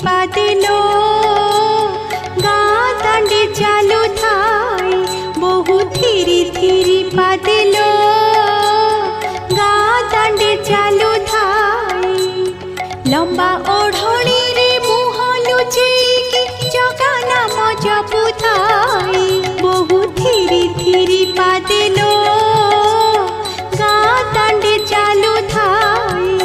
पादेलो गाँ दांडे चालू थाई बहु धीरे पादेलो गाँ दांडे चालू थाई लंबा ओढ़णी रे मुह लुचेकी जगा नाम जपु थाई बहु धीरे पादेलो गाँ दांडे चालू थाई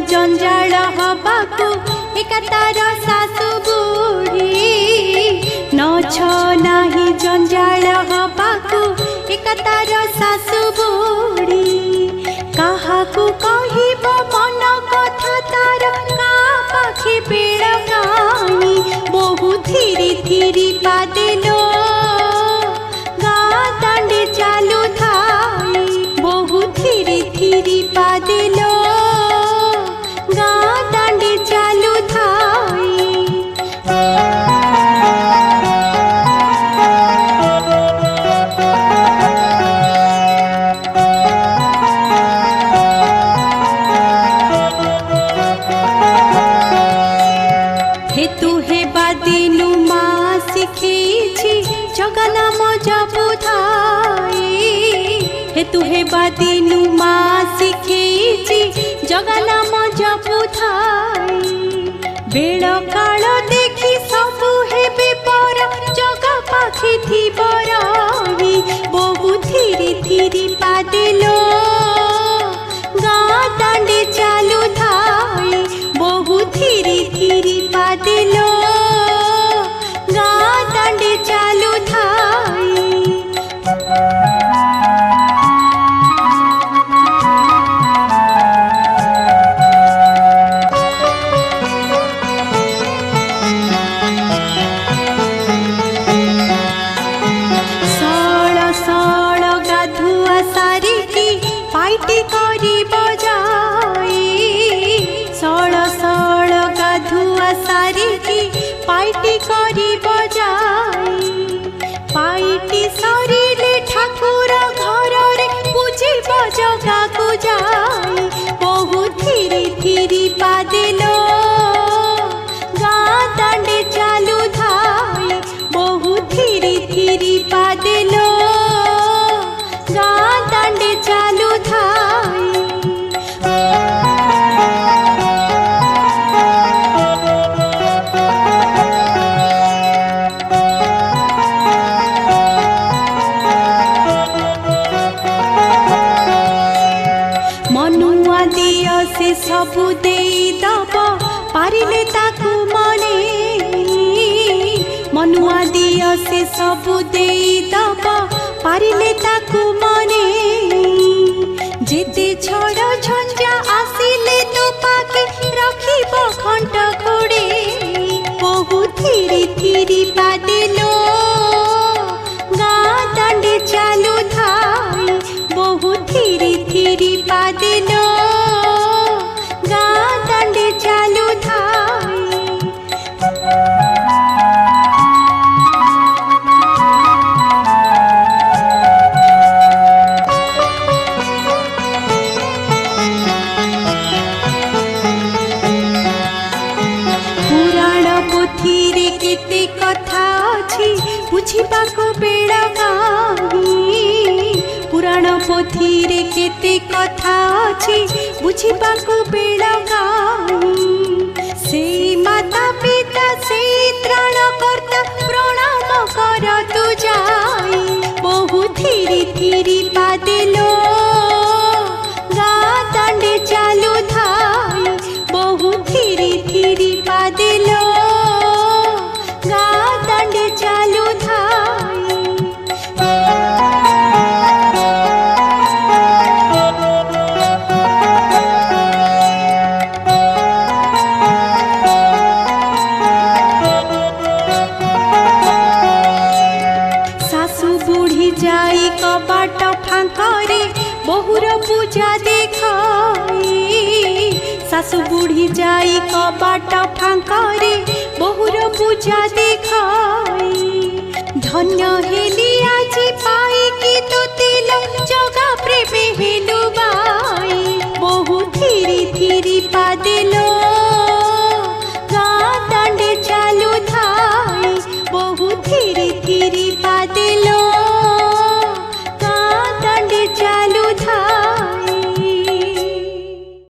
जंजाल हबाकू एकातार सासु बुढ़ी न नाही जंजाल हबाकू एकातार सासु बुढ़ी काहाकू कहिब मन कथा तार का पाखे बेड़ गाई बहु धीरे पादेलो गाँ दांडे चालू थाई बहु धीरे पादेलो गाँ दांडे चालू थाई हेतु हे बादिनु माँ शिखेछि जगा नाम जपु थाई हेतु हे बादिनु माँ शिखेछि जगा नाम जपु थाई बेल काल देखी सबु हेबे पर जगा पाखे थिब रही बहु धीरे पादेलो गाँ दांडे चालू थाई बहु धीरे पादेलो गाँ दांडे चालू थाई पाइटी करी बजाई सळ सळ गाधुआ सारिकी पाइटी करी बजाई पाइटी सरिले ठाकुर घर रे पूजिब जगा को जाई बहु धीरे पादेलो गाँ दांडे चालू थाई बहु धीरे पादेलो गाँ दांडे चालू थाई मनुआ दिय से सबु देई दब पारिले ताकू मने मनुआ दिय से सबु देई दब पारिले ताकू मने जेते छड़ झंझा आसिले तो पाके रखिब खंट खोड़े बहु धीरे पादेलो गाँ दांडे चालू थाई बहु धीरे पादेलो गाँ दांडे चालू थाई केते कथा अछि बुझिबाको बेड़ गाई पुराण पोथी रे केते कथा अछि बुझिबाको बेड़ गाई से माता पिता से त्राणकर्ता प्रणाम कर तु जाई बहु धीरे पादेलो गाँ दांडे चालू थाई बहु धीरे पादेलो गाँ दांडे चालू थाई सासु बुढ़ी जाई कबाट फांकरे बहुर पूजा देखाई শাশু বুঢ়ী যাই কবাট ফাঙ্করে বহুর পূজা দেখাই ধন্য হেলি আজি পাইকি তোতে জগা প্রেমে হেলু